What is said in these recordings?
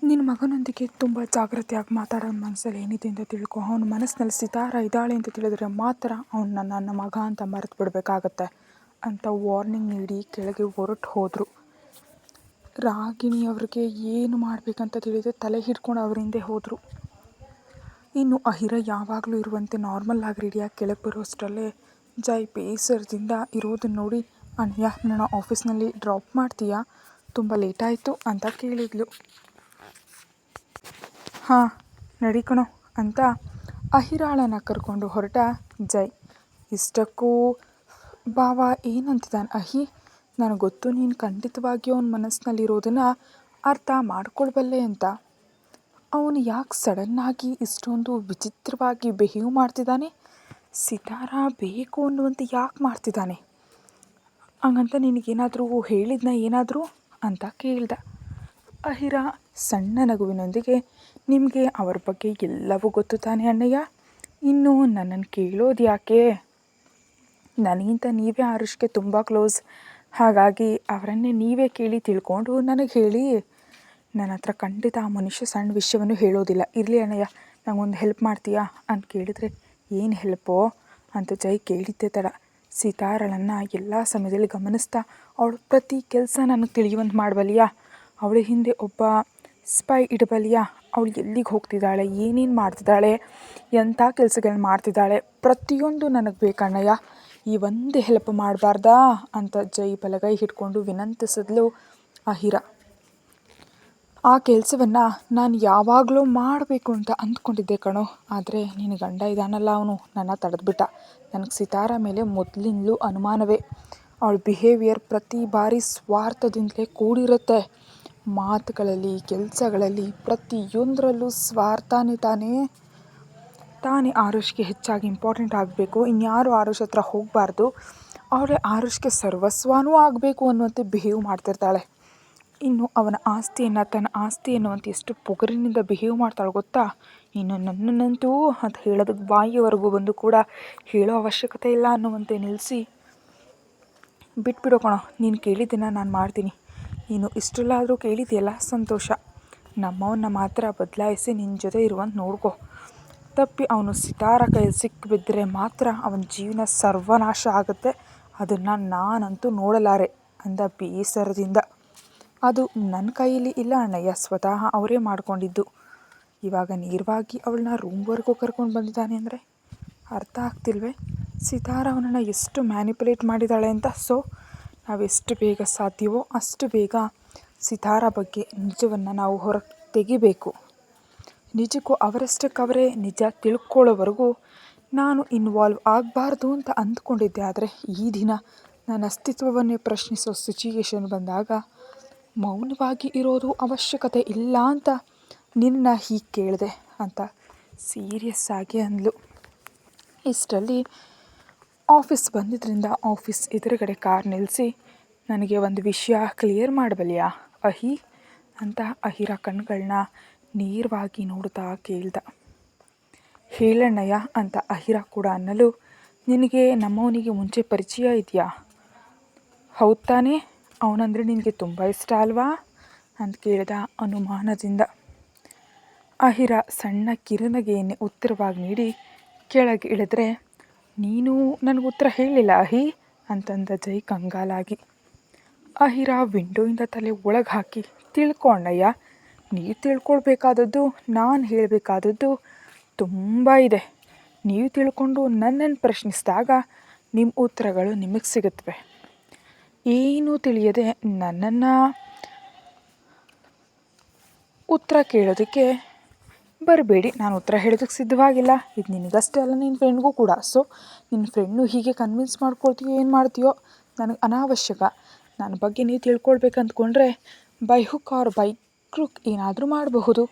ನಿನ್ನ ಮಗನೊಂದಿಗೆ ತುಂಬ ಜಾಗ್ರತೆಯಾಗಿ ಮಾತಾಡೋ ಮನಸ್ಸಲ್ಲಿ ಏನಿದೆ ಅಂತ ತಿಳ್ಕೊ. ಅವನ ಮನಸ್ಸಿನಲ್ಲಿ ಸಿತಾರ ಇದ್ದಾಳೆ ಅಂತ ತಿಳಿದ್ರೆ ಮಾತ್ರ ಅವನ್ನ ನನ್ನ ಮಗ ಅಂತ ಮರೆತು ಬಿಡಬೇಕಾಗತ್ತೆ ಅಂತ ವಾರ್ನಿಂಗ್ ನೀಡಿ ಕೆಳಗೆ ಹೊರಟು ಹೋದರು. ರಾಗಿಣಿಯವ್ರಿಗೆ ಏನು ಮಾಡಬೇಕಂತ ತಿಳಿದು ತಲೆ ಹಿಡ್ಕೊಂಡು ಅವ್ರ ಹಿಂದೆ ಹೋದರು. ಇನ್ನು ಅಹಿರ ಯಾವಾಗಲೂ ಇರುವಂತೆ ನಾರ್ಮಲ್ ಆಗಿ ರೆಡಿಯಾಗಿ ಕೆಳಗೆ ಬರೋಷ್ಟರಲ್ಲೇ ಜೈ ಬೇಸರದಿಂದ ಇರೋದನ್ನ ನೋಡಿ, ಅಣ್ಣಯ್ಯ ನನ್ನ ಆಫೀಸ್ನಲ್ಲಿ ಡ್ರಾಪ್ ಮಾಡ್ತೀಯಾ, ತುಂಬ ಲೇಟಾಯಿತು ಅಂತ ಕೇಳಿದ್ಲು. ಹಾಂ ನಡಿ ಕಣೋ ಅಂತ ಅಹಿರಾಳನ್ನು ಕರ್ಕೊಂಡು ಹೊರಟ ಜೈ. ಇಷ್ಟಕ್ಕೂ ಬಾವ ಏನಂತಿದ್ದಾನೆ ಅಹಿ, ನನಗೆ ಗೊತ್ತು ನೀನು ಖಂಡಿತವಾಗಿಯೂ ಅವನ ಮನಸ್ಸಿನಲ್ಲಿರೋದನ್ನು ಅರ್ಥ ಮಾಡ್ಕೊಳ್ಬಲ್ಲೆ ಅಂತ. ಅವನು ಯಾಕೆ ಸಡನ್ನಾಗಿ ಇಷ್ಟೊಂದು ವಿಚಿತ್ರವಾಗಿ ಬಿಹೇವ್ ಮಾಡ್ತಿದ್ದಾನೆ, ಸಿತಾರ ಬೇಕು ಅನ್ನುವಂತೆ ಯಾಕೆ ಮಾಡ್ತಿದ್ದಾನೆ, ಹಂಗಂತ ನಿನಗೇನಾದರೂ ಹೇಳಿದ್ನ ಏನಾದರೂ ಅಂತ ಕೇಳ್ದ. ಅಹಿರ ಸಣ್ಣ ನಗುವಿನೊಂದಿಗೆ, ನಿಮಗೆ ಅವ್ರ ಬಗ್ಗೆ ಎಲ್ಲವೂ ಗೊತ್ತು ತಾನೆ ಅಣ್ಣಯ್ಯ, ಇನ್ನು ನನ್ನನ್ನು ಕೇಳೋದು ಯಾಕೆ, ನನಗಿಂತ ನೀವೇ ಆರುಷ್ಗೆ ತುಂಬ ಕ್ಲೋಸ್, ಹಾಗಾಗಿ ಅವರನ್ನೇ ನೀವೇ ಕೇಳಿ ತಿಳ್ಕೊಂಡು ನನಗೆ ಹೇಳಿ. ನನ್ನ ಹತ್ರ ಖಂಡಿತ ಆ ಮನುಷ್ಯ ಸಣ್ಣ ವಿಷಯವನ್ನು ಹೇಳೋದಿಲ್ಲ. ಇರಲಿ ಅಣ್ಣಯ್ಯ, ನಂಗೊಂದು ಹೆಲ್ಪ್ ಮಾಡ್ತೀಯಾ ಅಂತ ಕೇಳಿದರೆ, ಏನು ಹೆಲ್ಪೋ ಅಂತ ಜೈ ಕೇಳಿದ್ದೆ ತಡ ಸಿತಾರಳನ್ನು ಎಲ್ಲ ಸಮಯದಲ್ಲಿ ಗಮನಿಸ್ತಾ, ಅವಳು ಪ್ರತಿ ಕೆಲಸ ನನಗೆ ತಿಳಿಯುವಂತೆ ಮಾಡಬಲ್ಲಿಯಾ, ಅವಳ ಹಿಂದೆ ಒಬ್ಬ ಸ್ಪೈ ಇಡಬಲ್ಲಿಯಾ, ಅವಳು ಎಲ್ಲಿಗೆ ಹೋಗ್ತಿದ್ದಾಳೆ, ಏನೇನು ಮಾಡ್ತಿದ್ದಾಳೆ, ಎಂಥ ಕೆಲಸಗಳನ್ನ ಮಾಡ್ತಿದ್ದಾಳೆ, ಪ್ರತಿಯೊಂದು ನನಗೆ ಬೇಕಣ್ಣಯ್ಯ, ಈ ಒಂದು ಹೆಲ್ಪ್ ಮಾಡಬಾರ್ದಾ ಅಂತ ಜೈ ಬಲಗೈ ಹಿಡ್ಕೊಂಡು ವಿನಂತಿಸಿದ್ಲು ಅಹಿರ. ಆ ಕೆಲಸವನ್ನು ನಾನು ಯಾವಾಗಲೂ ಮಾಡಬೇಕು ಅಂತ ಅಂದ್ಕೊಂಡಿದ್ದೆ ಕಣೋ, ಆದರೆ ನಿನ್ನ ಗಂಡ ಇದ್ದಾನಲ್ಲ, ಅವನು ನನ್ನ ತಡೆದ್ಬಿಟ್ಟ. ನನಗೆ ಸಿತಾರ ಮೇಲೆ ಮೊದಲಿಂದಲೂ ಅನುಮಾನವೇ. ಅವಳ ಬಿಹೇವಿಯರ್ ಪ್ರತಿ ಬಾರಿ ಸ್ವಾರ್ಥದಿಂದಲೇ ಕೂಡಿರುತ್ತೆ. ಮಾತುಗಳಲ್ಲಿ, ಕೆಲಸಗಳಲ್ಲಿ, ಪ್ರತಿಯೊಂದರಲ್ಲೂ ಸ್ವಾರ್ಥನೇ ತಾನೇ ಆರುಷ್ಗೆ ಹೆಚ್ಚಾಗಿ ಇಂಪಾರ್ಟೆಂಟ್ ಆಗಬೇಕು, ಇನ್ಯಾರು ಆರುಷ್ ಹತ್ರ ಹೋಗಬಾರ್ದು, ಅವಳೇ ಆರುಷ್ಗೆ ಸರ್ವಸ್ವನೂ ಆಗಬೇಕು ಅನ್ನುವಂತೆ ಬಿಹೇವ್ ಮಾಡ್ತಿರ್ತಾಳೆ. ಇನ್ನು ಅವನ ಆಸ್ತಿಯನ್ನು ತನ್ನ ಆಸ್ತಿ ಎನ್ನುವಂತೆ ಎಷ್ಟು ಪೊಗರಿನಿಂದ ಬಿಹೇವ್ ಮಾಡ್ತಾಳೆ ಗೊತ್ತಾ. ಇನ್ನು ನನ್ನನ್ನಂತೂ ಅಂತ ಹೇಳೋದಕ್ಕೆ ಬಾಯಿಯವರೆಗೂ ಬಂದು ಕೂಡ ಹೇಳೋ ಅವಶ್ಯಕತೆ ಇಲ್ಲ ಅನ್ನುವಂತೆ ನಿಲ್ಲಿಸಿ, ಬಿಟ್ಬಿಡೋಣ, ನೀನು ಕೇಳಿದ್ದನ್ನು ನಾನು ಮಾಡ್ತೀನಿ, ನೀನು ಇಷ್ಟೆಲ್ಲಾದರೂ ಕೇಳಿದೆಯಲ್ಲ ಸಂತೋಷ, ನಮ್ಮವನ್ನ ಮಾತ್ರ ಬದಲಾಯಿಸಿ ನಿನ್ನ ಜೊತೆ ಇರುವಂತ ನೋಡ್ಕೊ, ತಪ್ಪಿ ಅವನು ಸಿತಾರ ಕೈಯಲ್ಲಿ ಸಿಕ್ಕಿಬಿದ್ದರೆ ಮಾತ್ರ ಅವನ ಜೀವನ ಸರ್ವನಾಶ ಆಗುತ್ತೆ, ಅದನ್ನು ನಾನಂತೂ ನೋಡಲಾರೆ ಅಂದ ಬೇಸರದಿಂದ. ಅದು ನನ್ನ ಕೈಯಲ್ಲಿ ಇಲ್ಲ ಅಣ್ಣಯ್ಯ, ಸ್ವತಃ ಅವರೇ ಮಾಡಿಕೊಂಡಿದ್ದು. ಇವಾಗ ನೇರವಾಗಿ ಅವಳನ್ನ ರೂಮ್ವರೆಗೂ ಕರ್ಕೊಂಡು ಬಂದಿದ್ದಾನೆ ಅಂದರೆ ಅರ್ಥ ಆಗ್ತಿಲ್ವೇ ಸಿತಾರ ಅವನನ್ನು ಎಷ್ಟು ಮ್ಯಾನಿಪುಲೇಟ್ ಮಾಡಿದ್ದಾಳೆ ಅಂತ. ಸೊ ನಾವೆಷ್ಟು ಬೇಗ ಸಾಧ್ಯವೋ ಅಷ್ಟು ಬೇಗ ಸಿತಾರ ಬಗ್ಗೆ ನಿಜವನ್ನು ನಾವು ಹೊರಗೆ ತೆಗಿಬೇಕು. ನಿಜಕ್ಕೂ ಅವರಷ್ಟಕ್ಕವರೇ ನಿಜ ತಿಳ್ಕೊಳ್ಳೋವರೆಗೂ ನಾನು ಇನ್ವಾಲ್ವ್ ಆಗಬಾರ್ದು ಅಂತ ಅಂದ್ಕೊಂಡಿದ್ದೆ. ಆದರೆ ಈ ದಿನ ನನ್ನ ಅಸ್ತಿತ್ವವನ್ನೇ ಪ್ರಶ್ನಿಸೋ ಸಿಚುಯೇಷನ್ ಬಂದಾಗ ಮೌನವಾಗಿ ಇರೋದು ಅವಶ್ಯಕತೆ ಇಲ್ಲ ಅಂತ ನಿನ್ನ ಹೀಗೆ ಕೇಳಿದೆ ಅಂತ ಸೀರಿಯಸ್ ಆಗಿ ಅಂದ್ಲು. ಇಷ್ಟರಲ್ಲಿ ಆಫೀಸ್ ಬಂದಿದ್ದರಿಂದ ಆಫೀಸ್ ಎದುರುಗಡೆ ಕಾರ್ ನಿಲ್ಲಿಸಿ, ನನಗೆ ಒಂದು ವಿಷಯ ಕ್ಲಿಯರ್ ಮಾಡಬಲ್ಲಿಯಾ ಅಹಿ ಅಂತ ಅಹಿರ ಕಣ್ಗಳನ್ನ ನೇರವಾಗಿ ನೋಡ್ತಾ ಕೇಳ್ದ. ಹೇಳಣ್ಣಯ್ಯ ಅಂತ ಅಹಿರ ಕೂಡ ಅನ್ನಲು, ನಿನಗೆ ನಮ್ಮವನಿಗೆ ಮುಂಚೆ ಪರಿಚಯ ಇದೆಯಾ, ಹೌದು ತಾನೇ, ಅವನಂದರೆ ನಿನಗೆ ತುಂಬ ಇಷ್ಟ ಅಲ್ವಾ ಅಂತ ಕೇಳಿದ ಅನುಮಾನದಿಂದ. ಅಹಿರ ಸಣ್ಣ ಕಿರುನಗೆಯನ್ನೇ ಉತ್ತರವಾಗಿ ನೀಡಿ ಕೆಳಗೆ ಇಳಿದ್ರೆ, ನೀನು ನನಗೆ ಉತ್ತರ ಹೇಳಿಲ್ಲ ಅಹಿ ಅಂತಂದ ಜೈ ಕಂಗಾಲಾಗಿ. ಅಹಿರ ವಿಂಡೋಯಿಂದ ತಲೆ ಒಳಗೆ ಹಾಕಿ, ತಿಳ್ಕೊಂಡಯ್ಯ, ನೀವು ತಿಳ್ಕೊಳ್ಬೇಕಾದದ್ದು, ನಾನು ಹೇಳಬೇಕಾದದ್ದು ತುಂಬ ಇದೆ. ನೀವು ತಿಳ್ಕೊಂಡು ನನ್ನನ್ನು ಪ್ರಶ್ನಿಸಿದಾಗ ನಿಮ್ಮ ಉತ್ತರಗಳು ನಿಮಗೆ ಸಿಗುತ್ತವೆ. ಏನೂ ತಿಳಿಯದೆ ನನ್ನನ್ನು ಉತ್ತರ ಕೇಳೋದಕ್ಕೆ ಬರಬೇಡಿ, ನಾನು ಉತ್ತರ ಹೇಳೋದಕ್ಕೆ ಸಿದ್ಧವಾಗಿಲ್ಲ. ಇದು ನಿನಗಷ್ಟೇ ಅಲ್ಲ, ನಿನ್ನ ಫ್ರೆಂಡ್ಗೂ ಕೂಡ. ಸೊ ನಿನ್ನ ಫ್ರೆಂಡ್ನು ಹೀಗೆ ಕನ್ವಿನ್ಸ್ ಮಾಡ್ಕೊಳ್ತೀಯೋ ಏನು ಮಾಡ್ತೀಯೋ ನನಗೆ ಅನಾವಶ್ಯಕ. ನನ್ನ ಬಗ್ಗೆ ನೀವು ತಿಳ್ಕೊಳ್ಬೇಕು ಅಂದ್ಕೊಂಡ್ರೆ by hook R by crook ಏನಾದರೂ ಮಾಡಬಹುದು.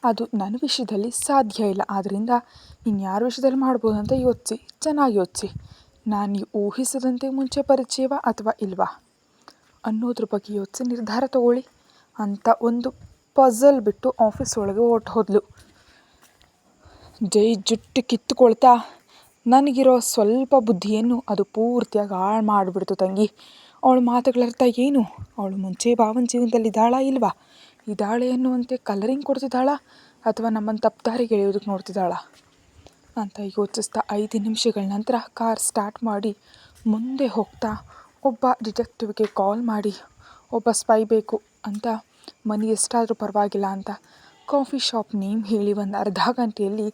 ಅದು ನನ್ನ ವಿಷಯದಲ್ಲಿ ಸಾಧ್ಯ ಇಲ್ಲ. ಆದ್ದರಿಂದ ಇನ್ಯಾರ ವಿಷಯದಲ್ಲಿ ಮಾಡ್ಬೋದು ಅಂತ ಯೋಚಿಸಿ, ಚೆನ್ನಾಗಿ ಯೋಚಿಸಿ. ನಾನು ನೀವು ಊಹಿಸದಂತೆ ಮುಂಚೆ ಪರಿಚಯವ ಅಥವಾ ಇಲ್ವಾ ಅನ್ನೋದ್ರ ಬಗ್ಗೆ ಯೋಚಿಸಿ ನಿರ್ಧಾರ ತಗೊಳ್ಳಿ ಅಂತ ಒಂದು ಪಝಲ್ ಬಿಟ್ಟು ಆಫೀಸ್ ಒಳಗೆ ಹೊರಟು ಹೋದ್ಲು. ಜೈ ಜುಟ್ಟು ಕಿತ್ತುಕೊಳ್ತಾ, ನನಗಿರೋ ಸ್ವಲ್ಪ ಬುದ್ಧಿಯನ್ನು ಅದು ಪೂರ್ತಿಯಾಗಿ ಹಾಳು ಮಾಡಿಬಿಡ್ತು ತಂಗಿ. ಅವಳ ಮಾತುಗಳ ಅರ್ಥ ಏನು, ಅವಳು ಮುಂಚೆ ಭಾವನ ಜೀವನದಲ್ಲಿ ಇದ್ದಾಳಾ ಇಲ್ವಾ, ಇದ್ದಾಳೆ ಎನ್ನುವಂತೆ ಕಲರಿಂಗ್ ಕೊಡ್ತಿದ್ದಾಳಾ ಅಥವಾ ನಮ್ಮನ್ನು ತಪ್ಪುದಾರಿಗೆ ಎಳೆಯೋದಕ್ಕೆ ನೋಡ್ತಿದ್ದಾಳಾ ಅಂತ ಯೋಚಿಸ್ತಾ 5 ನಿಮಿಷಗಳ ನಂತರ ಕಾರ್ ಸ್ಟಾರ್ಟ್ ಮಾಡಿ ಮುಂದೆ ಹೋಗ್ತಾ ಒಬ್ಬ ಡಿಟೆಕ್ಟಿವ್ಗೆ ಕಾಲ್ ಮಾಡಿ ಒಬ್ಬ ಸ್ಪೈ ಬೇಕು ಅಂತ ಮನಿ ಎಷ್ಟಾದರೂ ಪರವಾಗಿಲ್ಲ ಅಂತ ಕಾಫಿ ಶಾಪ್ ನೇಮ್ ಹೇಳಿ ಒಂದು ಅರ್ಧ ಗಂಟೆಯಲ್ಲಿ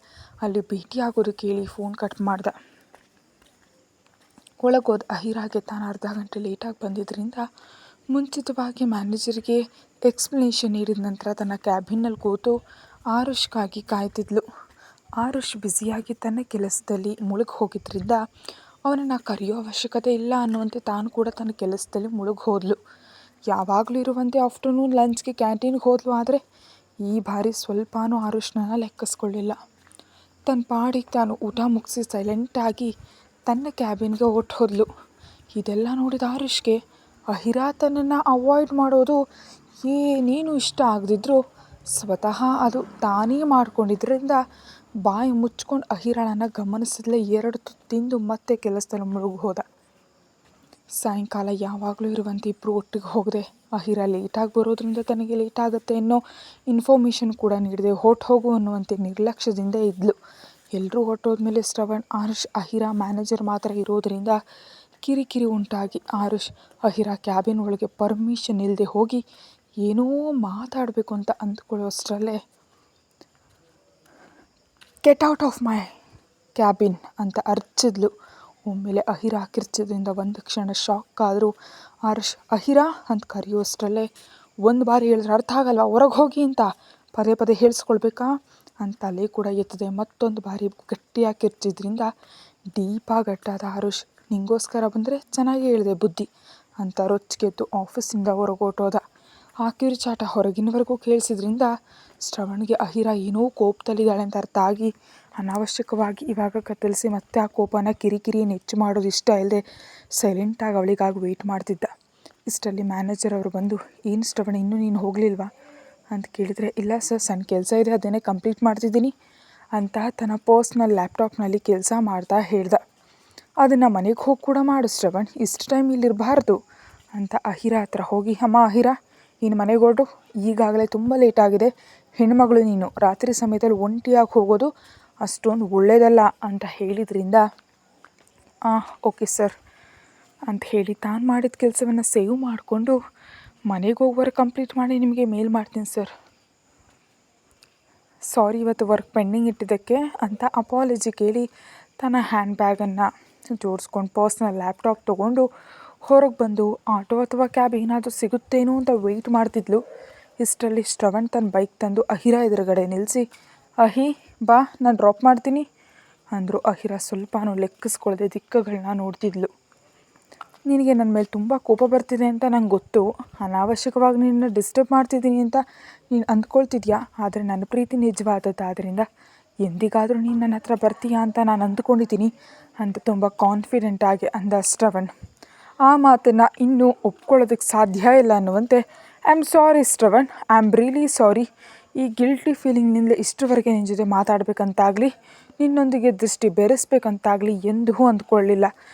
ಅಲ್ಲಿ ಭೇಟಿಯಾಗೋದಕ್ಕೆ ಹೇಳಿ ಫೋನ್ ಕಟ್ ಮಾಡ್ದೆ. ಒಳಗೋದ ಅಹಿರಾಗೆ ತಾನು ಅರ್ಧ ಗಂಟೆ ಲೇಟಾಗಿ ಬಂದಿದ್ದರಿಂದ ಮುಂಚಿತವಾಗಿ ಮ್ಯಾನೇಜರ್ಗೆ ಎಕ್ಸ್ಪ್ಲನೇಷನ್ ನೀಡಿದ ನಂತರ ತನ್ನ ಕ್ಯಾಬಿನ್ನಲ್ಲಿ ಕೂತು ಆರುಷ್ಗಾಗಿ ಕಾಯ್ತಿದ್ಲು. ಆರುಷ್ ಬ್ಯುಸಿಯಾಗಿ ತನ್ನ ಕೆಲಸದಲ್ಲಿ ಮುಳುಗಿ ಹೋಗಿದ್ದರಿಂದ ಅವನನ್ನು ಕರೆಯೋ ಅವಶ್ಯಕತೆ ಇಲ್ಲ ಅನ್ನುವಂತೆ ತಾನು ಕೂಡ ತನ್ನ ಕೆಲಸದಲ್ಲಿ ಮುಳುಗಿ ಹೋದ್ಲು. ಯಾವಾಗಲೂ ಇರುವಂತೆ ಆಫ್ಟರ್ನೂನ್ ಲಂಚ್ಗೆ ಕ್ಯಾಂಟೀನ್ಗೆ ಹೋದ್ಲು. ಆದರೆ ಈ ಬಾರಿ ಸ್ವಲ್ಪನೂ ಆರುಷ್ನನ್ನು ಲೆಕ್ಕಿಸ್ಕೊಳ್ಳಿಲ್ಲ. ತನ್ನ ಪಾಡಿಗೆ ತಾನು ಊಟ ಮುಗಿಸಿ ಸೈಲೆಂಟಾಗಿ ತನ್ನ ಕ್ಯಾಬಿನ್ಗೆ ಹೋದ್ಲು. ಇದೆಲ್ಲ ನೋಡಿದ ಆರುಷ್ಗೆ ಅಹಿರಾ ತನ್ನನ್ನು ಅವಾಯ್ಡ್ ಮಾಡೋದು ಏನೇನು ಇಷ್ಟ ಆಗದಿದ್ರೂ ಸ್ವತಃ ಅದು ತಾನೇ ಮಾಡ್ಕೊಂಡಿದ್ದರಿಂದ ಬಾಯಿ ಮುಚ್ಕೊಂಡು ಅಹಿರಾಳನ್ನು ಗಮನಿಸಿದ್ಲೇ 2 ತುತ್ತು ತಿಂದು ಮತ್ತೆ ಕೆಲಸದಲ್ಲಿ ಮುಳುಗಿ ಹೋದ. ಸಾಯಂಕಾಲ ಯಾವಾಗಲೂ ಇರುವಂತೆ ಇಬ್ಬರು ಒಟ್ಟಿಗೆ ಹೋಗದೆ ಅಹಿರಾ ಲೇಟಾಗಿ ಬರೋದ್ರಿಂದ ತನಗೆ ಲೇಟ್ ಆಗುತ್ತೆ ಅನ್ನೋ ಇನ್ಫಾರ್ಮೇಷನ್ ಕೂಡ ನೀಡದೆ ಹೋಗು ಅನ್ನುವಂತೆ ನಿರ್ಲಕ್ಷ್ಯದಿಂದ ಇದ್ಲು. ಎಲ್ಲರೂ ಹೊರಟೋದ್ಮೇಲೆ ಶ್ರವಣ್, ಆರುಷ್, ಅಹಿರಾ, ಮ್ಯಾನೇಜರ್ ಮಾತ್ರ ಇರೋದರಿಂದ ಕಿರಿಕಿರಿ ಉಂಟಾಗಿ ಆರುಷ್ ಅಹಿರಾ ಕ್ಯಾಬಿನ್ ಒಳಗೆ ಪರ್ಮಿಷನ್ ಇಲ್ಲದೆ ಹೋಗಿ ಏನೋ ಮಾತಾಡಬೇಕು ಅಂತ ಅಂದ್ಕೊಳ್ಳೋಷ್ಟರಲ್ಲೇ get out of my cabin ಅಂತ ಅರ್ಚಿದ್ಲು. ಒಮ್ಮೆಲೆ ಅಹಿರಾ ಕಿರ್ಚಿದ್ರಿಂದ ಒಂದು ಕ್ಷಣ ಶಾಕ್ ಆದರೂ ಆರುಷ್ ಅಹಿರಾ ಅಂತ ಕರೆಯೋಷ್ಟರಲ್ಲೇ ಒಂದು ಬಾರಿ ಹೇಳಿದ್ರೆ ಅರ್ಥ ಆಗಲ್ವಾ, ಹೊರಗೆ ಹೋಗಿ ಅಂತ ಪದೇ ಪದೇ ಹೇಳಿಸ್ಕೊಳ್ಬೇಕಾ ಅಂತ ತಲೆ ಕೂಡ ಎತ್ತದೆ ಮತ್ತೊಂದು ಬಾರಿ ಗಟ್ಟಿಯಾಗಿ ಕಿರ್ಚಿದ್ರಿಂದ ಗಟ್ಟಾದ ಆರುಷ್ ನಿಂಗೋಸ್ಕರ ಬಂದರೆ ಚೆನ್ನಾಗಿ ಹೇಳಿದೆ ಬುದ್ಧಿ ಅಂತ ರೊಚ್ಚಿಗೆದ್ದು ಆಫೀಸಿಂದ ಹೊರಗೋಟೋದ. ಆ ಕಿರುಚಾಟ ಹೊರಗಿನವರೆಗೂ ಕೇಳಿಸಿದ್ರಿಂದ ಶ್ರವಣ್ಗೆ ಅಹಿರಾ ಏನೋ ಕೋಪದಲ್ಲಿದ್ದಾಳೆ ಅಂತ ಅರ್ಥ ಆಗಿ ಅನಾವಶ್ಯಕವಾಗಿ ಇವಾಗ ಕತ್ತರಿಸಿ ಮತ್ತೆ ಆ ಕೋಪನ ಕಿರಿಕಿರಿಯನ್ನು ಹೆಚ್ಚು ಮಾಡೋದು ಇಷ್ಟ ಇಲ್ಲದೆ ಸೈಲೆಂಟಾಗಿ ಅವಳಿಗಾಗಿ ವೆಯ್ಟ್ ಮಾಡ್ತಿದ್ದ. ಇಷ್ಟರಲ್ಲಿ ಮ್ಯಾನೇಜರ್ ಅವರು ಬಂದು, ಏನು ಶ್ರವಣ್ ಇನ್ನೂ ನೀನು ಹೋಗಲಿಲ್ವಾ ಅಂತ ಕೇಳಿದರೆ, ಇಲ್ಲ ಸರ್, ಸಣ್ಣ ಕೆಲಸ ಇದೆ, ಅದನ್ನೇ ಕಂಪ್ಲೀಟ್ ಮಾಡ್ತಿದ್ದೀನಿ ಅಂತ ತನ್ನ ಪರ್ಸ್ನಲ್ ಲ್ಯಾಪ್ಟಾಪ್ನಲ್ಲಿ ಕೆಲಸ ಮಾಡ್ತಾ ಹೇಳ್ದ. ಅದನ್ನು ಮನೆಗೆ ಹೋಗಿ ಕೂಡ ಮಾಡು ಶ್ರವಣ್, ಇಷ್ಟು ಟೈಮ್ ಇಲ್ಲಿರಬಾರ್ದು ಅಂತ ಅಹಿರಾ ಹತ್ರ ಹೋಗಿ, ಅಮ್ಮ ಅಹಿರಾ ಇನ್ನು ಮನೆಗೆ ಹೊರಡು, ಈಗಾಗಲೇ ತುಂಬ ಲೇಟಾಗಿದೆ, ಹೆಣ್ಮಗಳು ನೀನು ರಾತ್ರಿ ಸಮಯದಲ್ಲಿ ಒಂಟಿಯಾಗಿ ಹೋಗೋದು ಅಷ್ಟೊಂದು ಒಳ್ಳೆಯದಲ್ಲ ಅಂತ ಹೇಳಿದ್ರಿಂದ ಓಕೆ ಸರ್ ಅಂತ ಹೇಳಿ ತಾನು ಮಾಡಿದ ಕೆಲಸವನ್ನು ಸೇವ್ ಮಾಡಿಕೊಂಡು ಮನೆಗೆ ಹೋಗುವವರೆ ಕಂಪ್ಲೀಟ್ ಮಾಡಿ ನಿಮಗೆ ಮೇಲ್ ಮಾಡ್ತೀನಿ ಸರ್, ಸಾರಿ ಇವತ್ತು ವರ್ಕ್ ಪೆಂಡಿಂಗ್ ಇಟ್ಟಿದ್ದಕ್ಕೆ ಅಂತ ಅಪಾಲಜಿ ಕೇಳಿ ತನ್ನ ಹ್ಯಾಂಡ್ ಬ್ಯಾಗನ್ನು ಜೋಡಿಸ್ಕೊಂಡು ಪರ್ಸ್ನಲ್ ಲ್ಯಾಪ್ಟಾಪ್ ತೊಗೊಂಡು ಹೊರಗೆ ಬಂದು ಆಟೋ ಅಥವಾ ಕ್ಯಾಬ್ ಏನಾದರೂ ಸಿಗುತ್ತೇನೋ ಅಂತ ವೆಯ್ಟ್ ಮಾಡ್ತಿದ್ಲು. ಇಷ್ಟರಲ್ಲಿ ಶ್ರವಣ್ ತನ್ನ ಬೈಕ್ ತಂದು ಅಹಿರಾ ಎದುರುಗಡೆ ನಿಲ್ಲಿಸಿ, ಅಹಿ ಬಾ ನಾನು ಡ್ರಾಪ್ ಮಾಡ್ತೀನಿ ಅಂದರು. ಅಹಿರಾ ಸ್ವಲ್ಪನೂ ಲೆಕ್ಕಿಸ್ಕೊಳ್ಳದೆ ದಿಕ್ಕುಗಳನ್ನ ನೋಡ್ತಿದ್ಲು. ನಿನಗೆ ನನ್ನ ಮೇಲೆ ತುಂಬ ಕೋಪ ಬರ್ತಿದೆ ಅಂತ ನಂಗೆ ಗೊತ್ತು, ಅನಾವಶ್ಯಕವಾಗಿ ನಿನ್ನ ಡಿಸ್ಟರ್ಬ್ ಮಾಡ್ತಿದ್ದೀನಿ ಅಂತ ನೀನು ಅಂದ್ಕೊಳ್ತಿದ್ಯಾ, ಆದರೆ ನನ್ನ ಪ್ರೀತಿ ನಿಜವಾದದ್ದಾದ್ದರಿಂದ ಎಂದಿಗಾದರೂ ನೀನು ನನ್ನ ಹತ್ರ ಬರ್ತೀಯಾ ಅಂತ ನಾನು ಅಂದ್ಕೊಂಡಿದ್ದೀನಿ ಅಂತ ತುಂಬ ಕಾನ್ಫಿಡೆಂಟಾಗಿ ಅಂದ ಶ್ರವಣ್. ಆ ಮಾತನ್ನು ಇನ್ನೂ ಒಪ್ಕೊಳ್ಳೋದಕ್ಕೆ ಸಾಧ್ಯ ಇಲ್ಲ ಅನ್ನುವಂತೆ, I am sorry Shravan, I am really sorry, ಈ ಗಿಲ್ಟಿ ಫೀಲಿಂಗ್ನಿಂದ ಇಷ್ಟರವರೆಗೆ ನಿನ್ನ ಜೊತೆ ಮಾತಾಡಬೇಕಂತಾಗಲಿ ನಿನ್ನೊಂದಿಗೆ ದೃಷ್ಟಿ ಬೆರೆಸ್ಬೇಕಂತಾಗಲಿ ಎಂದೂ ಅಂದ್ಕೊಳ್ಳಿಲ್ಲ.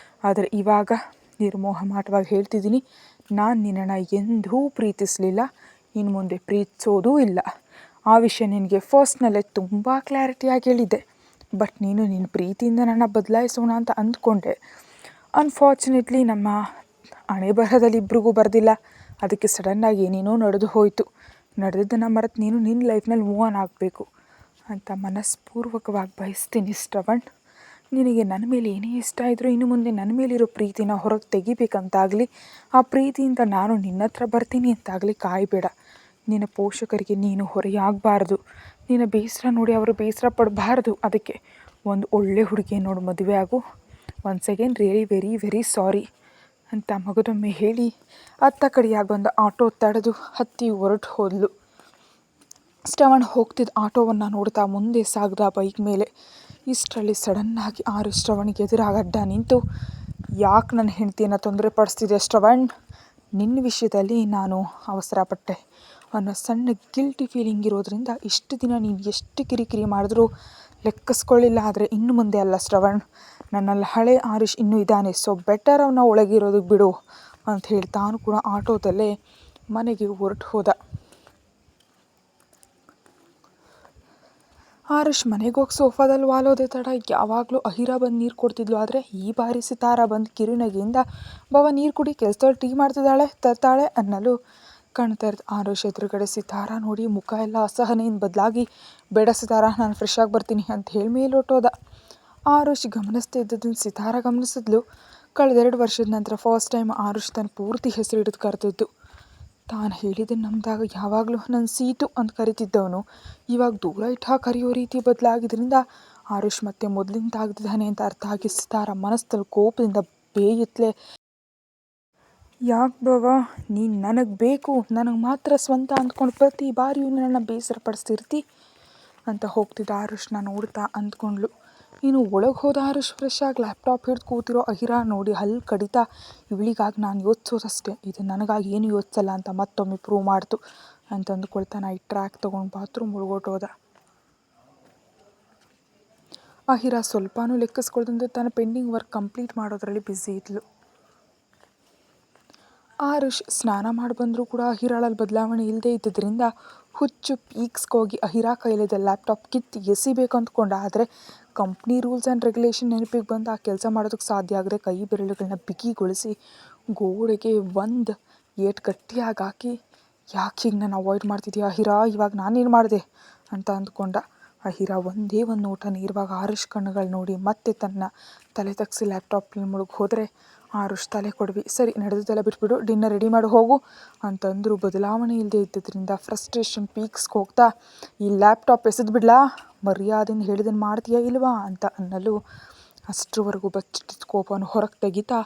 ಆದರೆ ಇವಾಗ ನಿರ್ಮೋಹಮಾಟವಾಗಿ ಹೇಳ್ತಿದ್ದೀನಿ, ನಾನು ನಿನ್ನನ್ನು ಎಂದೂ ಪ್ರೀತಿಸಲಿಲ್ಲ, ಇನ್ನು ಮುಂದೆ ಪ್ರೀತಿಸೋದೂ ಇಲ್ಲ. ಆ ವಿಷಯ ನಿನಗೆ ಫಸ್ಟ್ನಲ್ಲೇ ತುಂಬ ಕ್ಲಾರಿಟಿಯಾಗಿ ಹೇಳಿದ್ದೆ. ಬಟ್ ನೀನು ನಿನ್ನ ಪ್ರೀತಿಯಿಂದ ನನ್ನ ಬದಲಾಯಿಸೋಣ ಅಂತ ಅಂದ್ಕೊಂಡೆ. ಅನ್ಫಾರ್ಚುನೇಟ್ಲಿ ನಮ್ಮ ಹಣೆ ಬರಹದಲ್ಲಿ ಇಬ್ರಿಗೂ ಬರೆದಿಲ್ಲ, ಅದಕ್ಕೆ ಸಡನ್ನಾಗಿ ಏನೇನೋ ನಡೆದು ಹೋಯಿತು. ನಡೆದಿದ್ದನ್ನು ಮರೆತು ನೀನು ನಿನ್ನ ಲೈಫ್ನಲ್ಲಿ ಮೂವ್ ಆನ್ ಆಗಬೇಕು ಅಂತ ಮನಸ್ಪೂರ್ವಕವಾಗಿ ಬಯಸ್ತೀನಿ ಶ್ರವಣ್. ನಿನಗೆ ನನ್ನ ಮೇಲೆ ಏನೇ ಇಷ್ಟ ಇದ್ದರೂ ಇನ್ನು ಮುಂದೆ ನನ್ನ ಮೇಲಿರೋ ಪ್ರೀತಿನ ಹೊರಗೆ ತೆಗಿಬೇಕಂತಾಗಲಿ, ಆ ಪ್ರೀತಿಯಿಂದ ನಾನು ನಿನ್ನ ಹತ್ರ ಬರ್ತೀನಿ ಅಂತಾಗಲಿ ಕಾಯಬೇಡ. ನಿನ್ನ ಪೋಷಕರಿಗೆ ನೀನು ಹೊರೆಯಾಗಬಾರ್ದು, ನಿನ್ನ ಬೇಸರ ನೋಡಿ ಅವರು ಬೇಸರ ಪಡಬಾರ್ದು. ಅದಕ್ಕೆ ಒಂದು ಒಳ್ಳೆ ಹುಡುಗಿ ನೋಡು ಮದುವೆ ಆಗು. Once again really very very sorry ಅಂತ ಮಗದೊಮ್ಮೆ ಹೇಳಿ ಅತ್ತ ಕಡೆಯಾಗಿ ಬಂದ ಆಟೋ ತಡೆದು ಹತ್ತಿ ಹೊರಟು ಹೋದ್ಲು. ಶ್ರವಣ್ ಹೋಗ್ತಿದ್ದ ಆಟೋವನ್ನು ನೋಡ್ತಾ ಮುಂದೆ ಸಾಗ್ದ ಬೈಕ್ ಮೇಲೆ. ಇಷ್ಟರಲ್ಲಿ ಸಡನ್ನಾಗಿ ಶ್ರವಣ್ಗೆ ಎದುರಾಗಿ ಅಡ್ಡ ನಿಂತು, ಯಾಕೆ ನನ್ನ ಹೆಂಡತಿಯನ್ನು ತೊಂದರೆ ಪಡಿಸ್ತಿದೆ ಶ್ರವಣ್, ನಿನ್ನ ವಿಷಯದಲ್ಲಿ ನಾನು ಅವಸರಪಟ್ಟೆ ಅನ್ನೋ ಸಣ್ಣ ಗಿಲ್ಟಿ ಫೀಲಿಂಗ್ ಇರೋದ್ರಿಂದ ಇಷ್ಟು ದಿನ ನೀನು ಎಷ್ಟು ಕಿರಿಕಿರಿ ಮಾಡಿದ್ರೂ ಲೆಕ್ಕಿಸ್ಕೊಳ್ಳಿಲ್ಲ. ಆದರೆ ಇನ್ನು ಮುಂದೆ ಅಲ್ಲ ಶ್ರವಣ್, ನನ್ನಲ್ಲಿ ಹಳೆ ಆರುಷ್ ಇನ್ನೂ ಇದ್ದಾನೆ, ಸೊ ಬೆಟರ್ ಅವನ್ನ ಒಳಗಿರೋದಕ್ಕೆ ಬಿಡು ಅಂತ ಹೇಳಿ ತಾನು ಕೂಡ ಆಟೋದಲ್ಲೇ ಮನೆಗೆ ಹೊರಟು ಹೋದ. ಆರುಷ್ ಮನೆಗೆ ಹೋಗಿ ಸೋಫಾದಲ್ಲಿ ವಾಲೋದೆ ತಡ ಯಾವಾಗಲೂ ಅಹಿರಾ ಬಂದು ನೀರು ಕೊಡ್ತಿದ್ಲು. ಆದರೆ ಈ ಬಾರಿ ಸಿತಾರ ಬಂದು ಕಿರುನಗೆಯಿಂದ ಬಾವ ನೀರು ಕುಡಿ, ಕೆಲಸದವಳು ಟೀ ಮಾಡ್ತಿದ್ದಾಳೆ ತರ್ತಾಳೆ ಅನ್ನಲು ಕಾಣ್ತಾ ಇರ್ತು. ಆರುಷ್ ಎದುರುಗಡೆ ಸಿತಾರ ನೋಡಿ ಮುಖ ಎಲ್ಲ ಅಸಹನೆಯಿಂದ ಬದಲಾಗಿ, ಬೇಡ ಸಿತಾರ, ನಾನು ಫ್ರೆಶ್ ಆಗಿ ಬರ್ತೀನಿ ಅಂತ ಹೇಳಿ ಮೇಲೊಟ್ಟೋದ. ಆರುಷ್ ಗಮನಿಸ್ತಾ ಇದ್ದದನ್ನು ಸಿತಾರ ಗಮನಿಸಿದ್ಲು. ಕಳೆದ 2 ವರ್ಷದ ನಂತರ ಫಸ್ಟ್ ಟೈಮ್ ಆರುಷ್ ತನ್ನ ಪೂರ್ತಿ ಹೆಸರು ಹಿಡಿದು ಕರೆದಿದ್ದು. ತಾನು ಹೇಳಿದ್ದನ್ನು ನಮ್ದಾಗ ಯಾವಾಗಲೂ ನನ್ನ ಸೀತು ಅಂತ ಕರಿತಿದ್ದವನು ಇವಾಗ ದೂರ ಇಟ್ಟ ಕರೆಯೋ ರೀತಿ ಬದಲಾಗಿದ್ದರಿಂದ ಆರುಷ್ ಮತ್ತೆ ಮೊದಲಿಂದ ಆಗ್ತಿದ್ದಾನೆ ಅಂತ ಅರ್ಥ ಆಗಿ ಸಿತಾರ ಮನಸ್ಸಲ್ಲಿ ಕೋಪದಿಂದ ಬೇಯುತ್ತಲೇ, ಯಾಕೆ ಬಾವ, ನೀನು ನನಗೆ ಬೇಕು, ನನಗೆ ಮಾತ್ರ ಸ್ವಂತ ಅಂದ್ಕೊಂಡು ಪ್ರತಿ ಬಾರಿಯೂ ನನ್ನ ಬೇಸರ ಪಡಿಸ್ತಿರ್ತಿ ಅಂತ ಹೋಗ್ತಿದ್ದ ಆರುಷ್ನ ನೋಡ್ತಾ ಅಂದ್ಕೊಂಡ್ಳು. ಇನ್ನು ಒಳಗೆ ಹೋದ ಆರುಷ್ ಫ್ರೆಶ್ ಆಗಿ ಲ್ಯಾಪ್ಟಾಪ್ ಹಿಡಿದು ಕೂತಿರೋ ಅಹಿರಾ ನೋಡಿ ಹಲ್ಲು ಕಡಿತಾ, ಇವಳಿಗಾಗಿ ನಾನು ಯೋಚಿಸೋದಷ್ಟೇ, ಇದು ನನಗಾಗಿ ಏನು ಯೋಚಿಸಲ್ಲ ಅಂತ ಮತ್ತೊಮ್ಮೆ ಪ್ರೂವ್ ಮಾಡ್ತು ಅಂತ ಅಂದ್ಕೊಳ್ತಾನೆ ಈ ಟ್ರ್ಯಾಕ್ ತೊಗೊಂಡು ಬಾತ್ರೂಮ್ ಒಳಗೋಟೋದ. ಅಹಿರಾ ಸ್ವಲ್ಪನೂ ಲೆಕ್ಕಿಸ್ಕೊಳ್ದಂತೆ ತನ್ನ ಪೆಂಡಿಂಗ್ ವರ್ಕ್ ಕಂಪ್ಲೀಟ್ ಮಾಡೋದ್ರಲ್ಲಿ ಬ್ಯುಸಿ ಇದ್ಲು. ಆರುಷ್ ಸ್ನಾನ ಮಾಡಿ ಬಂದರೂ ಕೂಡ ಅಹಿರಾಳಲ್ಲಿ ಬದಲಾವಣೆ ಇಲ್ಲದೆ ಇದ್ದಿದ್ದರಿಂದ ಹುಚ್ಚು ಪೀಕ್ಸ್ಗೋಗಿ ಅಹಿರಾ ಕೈಲಿದ್ದ ಲ್ಯಾಪ್ಟಾಪ್ ಕಿತ್ತು ಎಸಿಬೇಕು ಅಂದ್ಕೊಂಡ. ಆದರೆ ಕಂಪ್ನಿ ರೂಲ್ಸ್ ಆ್ಯಂಡ್ ರೆಗ್ಯುಲೇಷನ್ ನೆನಪಿಗೆ ಬಂದು ಆ ಕೆಲಸ ಮಾಡೋದಕ್ಕೆ ಸಾಧ್ಯ ಆಗದೆ ಕೈ ಬೆರಳುಗಳನ್ನ ಬಿಗಿಗೊಳಿಸಿ ಗೋಡೆಗೆ ಒಂದು ಏಟು ಗಟ್ಟಿಯಾಗಿ ಹಾಕಿ, ಯಾಕೆ ಹೀಗೆ ನಾನು ಅವಾಯ್ಡ್ ಮಾಡ್ತಿದ್ದೀಯ ಅಹಿರಾ, ಇವಾಗ ನಾನೇನು ಮಾಡಿದೆ ಅಂತ ಅಂದ್ಕೊಂಡ. ಅಹಿರಾ ಒಂದೇ ಒಂದು ನೋಟ ನೇರವಾಗಿ ಆರುಷ್ ಕಣ್ಣುಗಳು ನೋಡಿ ಮತ್ತೆ ತನ್ನ ತಲೆ ತಗ್ಸಿ ಲ್ಯಾಪ್ಟಾಪ್ನಲ್ಲಿ ಮುಳುಗಿ ಹೋದರೆ ಆರುಷ್ ತಲೆ ಕೊಡ್ವಿ, ಸರಿ ನಡೆದದೆಲ್ಲ ಬಿಟ್ಬಿಡು, ಡಿನ್ನರ್ ರೆಡಿ ಮಾಡಿ ಹೋಗು ಅಂತಂದ್ರು. ಬದಲಾವಣೆ ಇಲ್ಲದೆ ಇದ್ದಿದ್ದರಿಂದ ಫ್ರಸ್ಟ್ರೇಷನ್ ಪೀಕ್ಸ್ಗೆ ಹೋಗ್ತಾ, ಈ ಲ್ಯಾಪ್ಟಾಪ್ ಎಸೆದು ಬಿಡ್ಲಾ, ಮರ್ಯಾದೆಯಿಂದ ಹೇಳಿದನ್ನು ಮಾಡ್ತೀಯಾ ಇಲ್ವಾ ಅಂತ ಅನ್ನಲು ಅಷ್ಟರವರೆಗೂ ಬಚ್ಚಿಟ್ಟಿದ್ದ ಕೋಪವನ್ನು ಹೊರಗೆ ತೆಗಿತಾ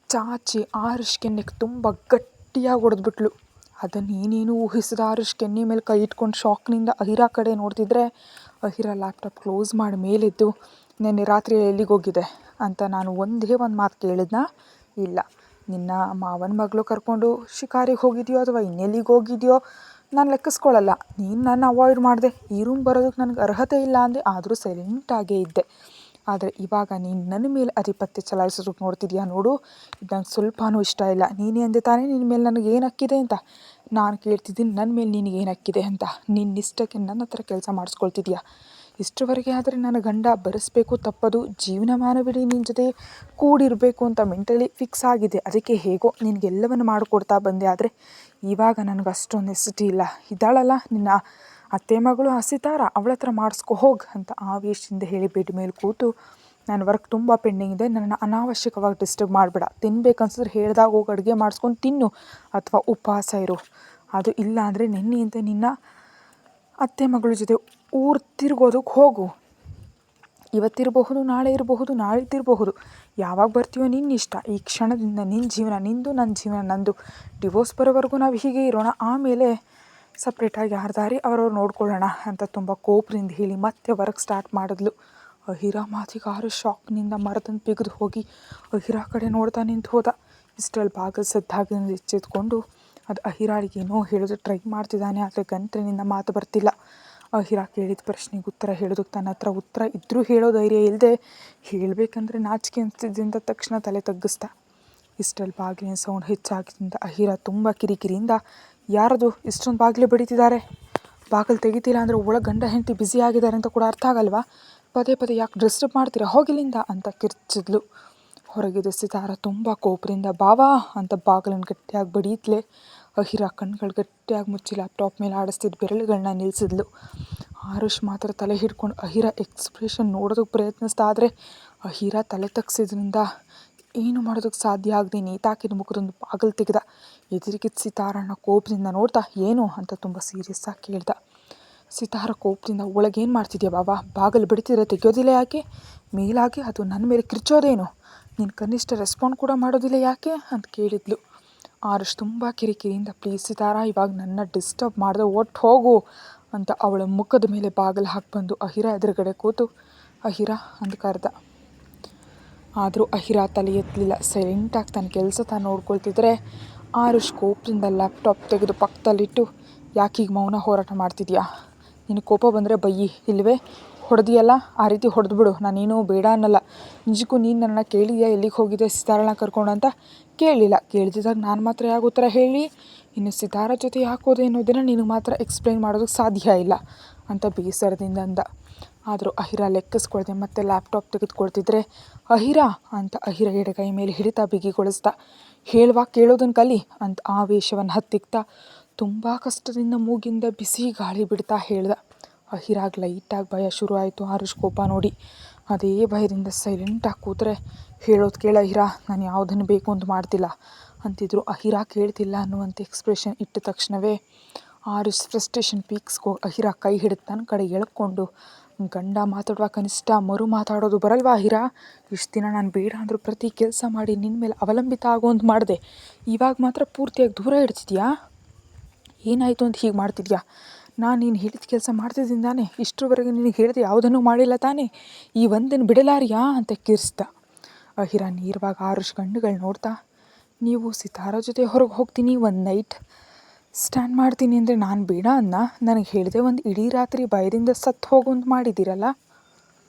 ಚಾಚಿ ಆರುಷ್ ಕೆನ್ನೆಗೆ ತುಂಬ ಗಟ್ಟಿಯಾಗಿ ಹೊಡೆದ್ಬಿಟ್ಲು. ಅದನ್ನು ಏನೇನು ಊಹಿಸಿದ ಆರುಷ್ ಕೆನ್ನೆ ಮೇಲೆ ಕೈ ಇಟ್ಕೊಂಡು ಶಾಕ್ನಿಂದ ಅಹಿರಾ ಕಡೆ ನೋಡ್ತಿದ್ರೆ ಅಹಿರಾ ಲ್ಯಾಪ್ಟಾಪ್ ಕ್ಲೋಸ್ ಮಾಡಿ ಮೇಲೆದ್ದು, ನೆನ್ನೆ ರಾತ್ರಿ ಎಲ್ಲಿಗೆ ಹೋಗಿದೆ ಅಂತ ನಾನು ಒಂದೇ ಒಂದು ಮಾತು ಕೇಳಿದ್ನಾ, ಇಲ್ಲ, ನಿನ್ನ ಮಾವನ ಮಗಳು ಕರ್ಕೊಂಡು ಶಿಕಾರಿಗೆ ಹೋಗಿದೆಯೋ ಅಥವಾ ಇನ್ನೆಲ್ಲಿಗೆ ಹೋಗಿದೆಯೋ ನಾನು ಲೆಕ್ಕಿಸ್ಕೊಳ್ಳಲ್ಲ, ನೀನು ನನ್ನ ಅವಾಯ್ಡ್ ಮಾಡಿದೆ, ಈ ರೂಮ್ ಬರೋದಕ್ಕೆ ನನಗೆ ಅರ್ಹತೆ ಇಲ್ಲ ಅಂದೆ, ಆದರೂ ಸೈಲೆಂಟಾಗೇ ಇದ್ದೆ. ಆದರೆ ಇವಾಗ ನೀನು ನನ್ನ ಮೇಲೆ ಅಧಿಪತ್ಯ ಚಲಾಯಿಸೋದಕ್ಕೆ ನೋಡ್ತಿದ್ಯಾ ನೋಡು, ಇದು ನಂಗೆ ಸ್ವಲ್ಪನೂ ಇಷ್ಟ ಇಲ್ಲ. ನೀನೇ ಅಂದೆ ತಾನೇ ನಿನ್ನ ಮೇಲೆ ನನಗೆ ಏನು ಹಕ್ಕಿದೆ ಅಂತ, ನಾನು ಕೇಳ್ತಿದ್ದೀನಿ ನನ್ನ ಮೇಲೆ ನಿನಗೇನು ಹಕ್ಕಿದೆ ಅಂತ. ನಿನ್ನ ಇಷ್ಟಕ್ಕೆ ನನ್ನ ಹತ್ರ ಕೆಲಸ ಮಾಡಿಸ್ಕೊಳ್ತಿದ್ಯಾ. ಇಷ್ಟರವರೆಗೆ ಆದರೆ ನನ್ನ ಗಂಡ ಬರೆಸ್ಬೇಕು ತಪ್ಪದು, ಜೀವನಮಾನವಿಡೀ ನಿನ್ನ ಜೊತೆ ಕೂಡಿರಬೇಕು ಅಂತ ಮೆಂಟಲಿ ಫಿಕ್ಸ್ ಆಗಿದೆ. ಅದಕ್ಕೆ ಹೇಗೋ ನಿನಗೆಲ್ಲವನ್ನು ಮಾಡಿಕೊಡ್ತಾ ಬಂದೆ. ಆದರೆ ಇವಾಗ ನನಗೆ ಅಷ್ಟೊಂದು ನೆಸಿಟಿ ಇಲ್ಲ. ಇದ್ದಾಳಲ್ಲ ನಿನ್ನ ಅತ್ತೆ ಮಗಳು ಸಿತಾರ, ಅವಳ ಹತ್ರ ಮಾಡಿಸ್ಕೊ ಹೋಗಿ ಅಂತ ಆವೇಶದಿಂದ ಹೇಳಿ ಬೆಡ್ ಮೇಲೆ ಕೂತು, ನನ್ನ ವರ್ಕ್ ತುಂಬ ಪೆಂಡಿಂಗ್ ಇದೆ, ನನ್ನನ್ನು ಅನಾವಶ್ಯಕವಾಗಿ ಡಿಸ್ಟರ್ಬ್ ಮಾಡಬೇಡ, ತಿನ್ಬೇಕನ್ಸಿದ್ರೆ ಹೇಳ್ದಾಗ ಹೋಗಿ ಅಡುಗೆ ಮಾಡಿಸ್ಕೊಂಡು ತಿನ್ನು ಅಥವಾ ಉಪವಾಸ ಇರು, ಅದು ಇಲ್ಲ ಅಂದರೆ ನಿನ್ನೆಯಿಂದ ನಿನ್ನ ಅತ್ತೆ ಮಗಳ ಜೊತೆ ಊರು ತಿರ್ಗೋದಕ್ಕೆ ಹೋಗು. ಇವತ್ತಿರಬಹುದು, ನಾಳೆ ಇರಬಹುದು, ನಾಳಿದ್ದಿರಬಹುದು, ಯಾವಾಗ ಬರ್ತೀವೋ ನಿನ್ನ ಇಷ್ಟ. ಈ ಕ್ಷಣದಿಂದ ನಿನ್ನ ಜೀವನ ನಿಂದು, ನನ್ನ ಜೀವನ ನಂದು. ಡಿವೋರ್ಸ್ ಬರೋವರೆಗೂ ನಾವು ಹೀಗೆ ಇರೋಣ, ಆಮೇಲೆ ಸಪ್ರೇಟಾಗಿ ಯಾರ ದಾರಿ ಅವರವ್ರು ನೋಡ್ಕೊಳ್ಳೋಣ ಅಂತ ತುಂಬ ಕೋಪದಿಂದ ಹೇಳಿ ಮತ್ತೆ ವರ್ಕ್ ಸ್ಟಾರ್ಟ್ ಮಾಡಿದ್ಲು. ಅಹಿರಾ ಮಾತಿಗೆ ಆರುಷ್ ಶಾಕ್ನಿಂದ ಮರದಂದು ಬಿಗಿದು ಹೋಗಿ ಅಹಿರಾ ಕಡೆ ನೋಡ್ತಾ ನಿಂತು ಹೋದ. ಇಷ್ಟರಲ್ಲಿ ಬಾಗಿಲು ಸದ್ದಾಗಿಂದ ಎಚ್ಚೆತ್ಕೊಂಡು ಅದು ಅಹಿರಾಳಿಗೇನೋ ಹೇಳೋದು ಟ್ರೈ ಮಾಡ್ತಿದ್ದಾನೆ. ಆದರೆ ಗಂಟಲಿನಿಂದ ಮಾತು ಬರ್ತಿಲ್ಲ. ಅಹಿರಾ ಕೇಳಿದ ಪ್ರಶ್ನೆಗೆ ಉತ್ತರ ಹೇಳೋದಕ್ಕೆ ತನ್ನ ಹತ್ರ ಉತ್ತರ ಇದ್ದರೂ ಹೇಳೋ ಧೈರ್ಯ ಇಲ್ಲದೆ, ಹೇಳಬೇಕಂದ್ರೆ ನಾಚಿಕೆ ಅನಿಸ್ತಿದ್ದರಿಂದ ತಕ್ಷಣ ತಲೆ ತಗ್ಗಿಸ್ದ. ಇಷ್ಟರಲ್ಲಿ ಬಾಗಿಲಿನ ಸೌಂಡ್ ಹೆಚ್ಚಾಗಿದ್ದರಿಂದ ಅಹಿರಾ ತುಂಬ ಕಿರಿಕಿರಿಯಿಂದ, ಯಾರದು ಇಷ್ಟೊಂದು ಬಾಗಿಲು ಬಡಿತಿದ್ದಾರೆ, ಬಾಗಿಲು ತೆಗಿತಿಲ್ಲ ಅಂದರೆ ಒಳಗೆ ಗಂಡ ಹೆಂಡತಿ ಬ್ಯುಸಿ ಆಗಿದ್ದಾರೆ ಅಂತ ಕೂಡ ಅರ್ಥ ಆಗಲ್ವಾ, ಪದೇ ಪದೇ ಯಾಕೆ ಡಿಸ್ಟರ್ಬ್ ಮಾಡ್ತೀರಾ, ಹೋಗಿಲ್ಲಿಂದ ಅಂತ ಕಿರ್ಚಿದ್ಲು. ಹೊರಗಿದ ಸಿತಾರ ತುಂಬ ಕೋಪದಿಂದ ಬಾವಾ ಅಂತ ಬಾಗಿಲನ್ನು ಗಟ್ಟಿಯಾಗಿ ಬಡೀತ್ಲೆ. ಅಹಿರಾ ಕಣ್ಗಳು ಗಟ್ಟಿಯಾಗಿ ಮುಚ್ಚಿ ಲ್ಯಾಪ್ಟಾಪ್ ಮೇಲೆ ಆಡಿಸ್ತಿದ್ದ ಬೆರಳುಗಳನ್ನ ನಿಲ್ಲಿಸಿದ್ಲು. ಆರುಷ್ ಮಾತ್ರ ತಲೆ ಹಿಡ್ಕೊಂಡು ಅಹಿರಾ ಎಕ್ಸ್ಪ್ರೆಷನ್ ನೋಡೋದಕ್ಕೆ ಪ್ರಯತ್ನಿಸ್ತಾ. ಆದರೆ ಅಹಿರಾ ತಲೆ ತಗ್ಸಿದ್ರಿಂದ ಏನು ಮಾಡೋದಕ್ಕೆ ಸಾಧ್ಯ ಆಗದೆ ನೇತಾಕಿದ ಮುಖದೊಂದು ಬಾಗಿಲು ತೆಗೆದ. ಎದುರಿಗಿದ್ದ ಸಿತಾರನ್ನ ಕೋಪದಿಂದ ನೋಡ್ತಾ, ಏನು ಅಂತ ತುಂಬ ಸೀರಿಯಸ್ ಆಗಿ ಕೇಳ್ದ. ಸಿತಾರ ಕೋಪದಿಂದ, ಒಳಗೇನು ಮಾಡ್ತಿದ್ಯಾ ಬಾಬಾ, ಬಾಗಿಲು ಬಿಡ್ತಿದ್ರೆ ತೆಗೆಯೋದಿಲ್ಲ ಯಾಕೆ, ಮೇಲಾಗಿ ಅದು ನನ್ನ ಮೇಲೆ ಕಿರ್ಚೋದೇನು, ನೀನು ಕನಿಷ್ಠ ರೆಸ್ಪಾಂಡ್ ಕೂಡ ಮಾಡೋದಿಲ್ಲ ಯಾಕೆ ಅಂತ ಕೇಳಿದ್ಲು. ಆರುಷ್ ತುಂಬ ಕಿರಿಕಿರಿಯಿಂದ, ಪ್ಲೀಸ್ ಸಿತಾರ, ಇವಾಗ ನನ್ನ ಡಿಸ್ಟರ್ಬ್ ಮಾಡಿದೆ, ಒಟ್ಟು ಹೋಗು ಅಂತ ಅವಳ ಮುಖದ ಮೇಲೆ ಬಾಗಿಲು ಹಾಕಿ ಅಹಿರಾ ಎದುರುಗಡೆ ಕೂತು ಅಹಿರಾ ಅಂತ ಕರೆದ. ಆದರೂ ಅಹಿರಾ ತಲೆ ಎತ್ತಲಿಲ್ಲ. ಸೈಲೆಂಟಾಗಿ ತನ್ನ ಕೆಲಸ ತಾನು ನೋಡ್ಕೊಳ್ತಿದ್ರೆ ಆರುಷ್ ಕೋಪದಿಂದ ಲ್ಯಾಪ್ಟಾಪ್ ತೆಗೆದು ಪಕ್ಕದಲ್ಲಿಟ್ಟು, ಯಾಕೀಗ ಮೌನ ಹೋರಾಟ ಮಾಡ್ತಿದ್ಯಾ, ನಿನಗೆ ಕೋಪ ಬಂದರೆ ಬೈಯಿ, ಇಲ್ಲವೇ ಹೊಡೆದಿಯಲ್ಲ ಆ ರೀತಿ ಹೊಡೆದ್ಬಿಡು, ನಾನೇನು ಬೇಡ ಅನ್ನಲ್ಲ. ನಿಜಕ್ಕೂ ನೀನು ನನ್ನ ಕೇಳಿದ್ಯಾ ಎಲ್ಲಿಗೆ ಹೋಗಿದೆ ಸಿತಾರಳನ್ನ ಕರ್ಕೊಂಡು ಅಂತ, ಕೇಳಲಿಲ್ಲ. ಕೇಳ್ತಿದ್ದಾಗ ನಾನು ಮಾತ್ರ ಯಾವ ಉತ್ತರ ಹೇಳಿ, ಇನ್ನು ಸಿತಾರ ಜೊತೆ ಯಾಕೆ ಹೋದೆ ಅನ್ನೋದನ್ನು ನಿನಗೆ ಮಾತ್ರ ಎಕ್ಸ್ಪ್ಲೈನ್ ಮಾಡೋದಕ್ಕೆ ಸಾಧ್ಯ ಇಲ್ಲ ಅಂತ ಬೇಸರದಿಂದ ಅಂದ. ಆದರೂ ಅಹಿರ ಲೆಕ್ಕಿಸ್ಕೊಳ್ದೆ ಮತ್ತೆ ಲ್ಯಾಪ್ಟಾಪ್ ತೆಗೆದುಕೊಳ್ತಿದ್ರೆ, ಅಹಿರ ಅಂತ ಅಹಿರ ಎಡಗೈ ಮೇಲೆ ಹಿಡಿತಾ ಬಿಗಿಗೊಳಿಸ್ತಾ, ಹೇಳುವ ಕೇಳೋದನ್ನು ಕಲಿ ಅಂತ ಆವೇಶವನ್ನು ಹತ್ತಿಕ್ತಾ ತುಂಬ ಕಷ್ಟದಿಂದ ಮೂಗಿಂದ ಬಿಸಿ ಗಾಳಿ ಬಿಡ್ತಾ ಹೇಳ್ದ. ಅಹಿರಾಗ್ ಲೈಟಾಗಿ ಭಯ ಶುರು ಆಯಿತು ಆರುಷ್ ಕೋಪ ನೋಡಿ. ಅದೇ ಭಯದಿಂದ ಸೈಲೆಂಟಾಗಿ ಕೂತ್ರೆ, ಹೇಳೋದು ಕೇಳ ಅಹಿರ, ನಾನು ಯಾವುದನ್ನು ಬೇಕು ಅಂತ ಮಾಡ್ತಿಲ್ಲ ಅಂತಿದ್ರು. ಅಹಿರ ಕೇಳ್ತಿಲ್ಲ ಅನ್ನುವಂಥ ಎಕ್ಸ್ಪ್ರೆಷನ್ ಇಟ್ಟ ತಕ್ಷಣವೇ ಆರುಷ್ ಫ್ರಸ್ಟ್ರೇಷನ್ ಪೀಕ್ಸ್ಗೋ ಅಹಿರ ಕೈ ಹಿಡಿದು ತನ್ನ ಕಡೆ ಎಳ್ಕೊಂಡು, ಗಂಡ ಮಾತಾಡುವ ಕನಿಷ್ಠ ಮರು ಮಾತಾಡೋದು ಬರಲ್ವಾ ಅಹಿರ? ಇಷ್ಟು ದಿನ ನಾನು ಬೇಡ ಅಂದರೂ ಪ್ರತಿ ಕೆಲಸ ಮಾಡಿ ನಿನ್ನ ಮೇಲೆ ಅವಲಂಬಿತ ಆಗೋಂದು ಮಾಡಿದೆ, ಇವಾಗ ಮಾತ್ರ ಪೂರ್ತಿಯಾಗಿ ದೂರ ಇಡ್ತಿದ್ಯಾ? ಏನಾಯಿತು ಅಂತ ಹೀಗೆ ಮಾಡ್ತಿದ್ಯಾ? ನಾನು ನೀನು ಹೇಳಿದ ಕೆಲಸ ಮಾಡ್ತಿದ್ದೀನಿ ತಾನೆ, ಇಷ್ಟರವರೆಗೆ ನಿನಗೆ ಹೇಳಿದೆ ಯಾವುದನ್ನೂ ಮಾಡಿಲ್ಲ ತಾನೆ, ಈ ಒಂದನ್ನು ಬಿಡಲಾರಿಯಾ ಅಂತ ಕಿರ್ಸ್ದ. ಅಹಿರ ನೇರವಾಗಿ ಆರುಷ್ ಕಣ್ಣುಗಳು ನೋಡ್ತಾ, ನೀವು ಸಿತಾರ ಜೊತೆ ಹೊರಗೆ ಹೋಗ್ತೀನಿ, ಒಂದು ನೈಟ್ ಸ್ಟ್ಯಾಂಡ್ ಮಾಡ್ತೀನಿ ಅಂದರೆ ನಾನು ಬೇಡ ಅನ್ನ, ನನಗೆ ಹೇಳಿದೆ ಒಂದು ಇಡೀ ರಾತ್ರಿ ಭಯದಿಂದ ಸತ್ತು ಹೋಗೋಂದು ಮಾಡಿದ್ದೀರಲ್ಲ.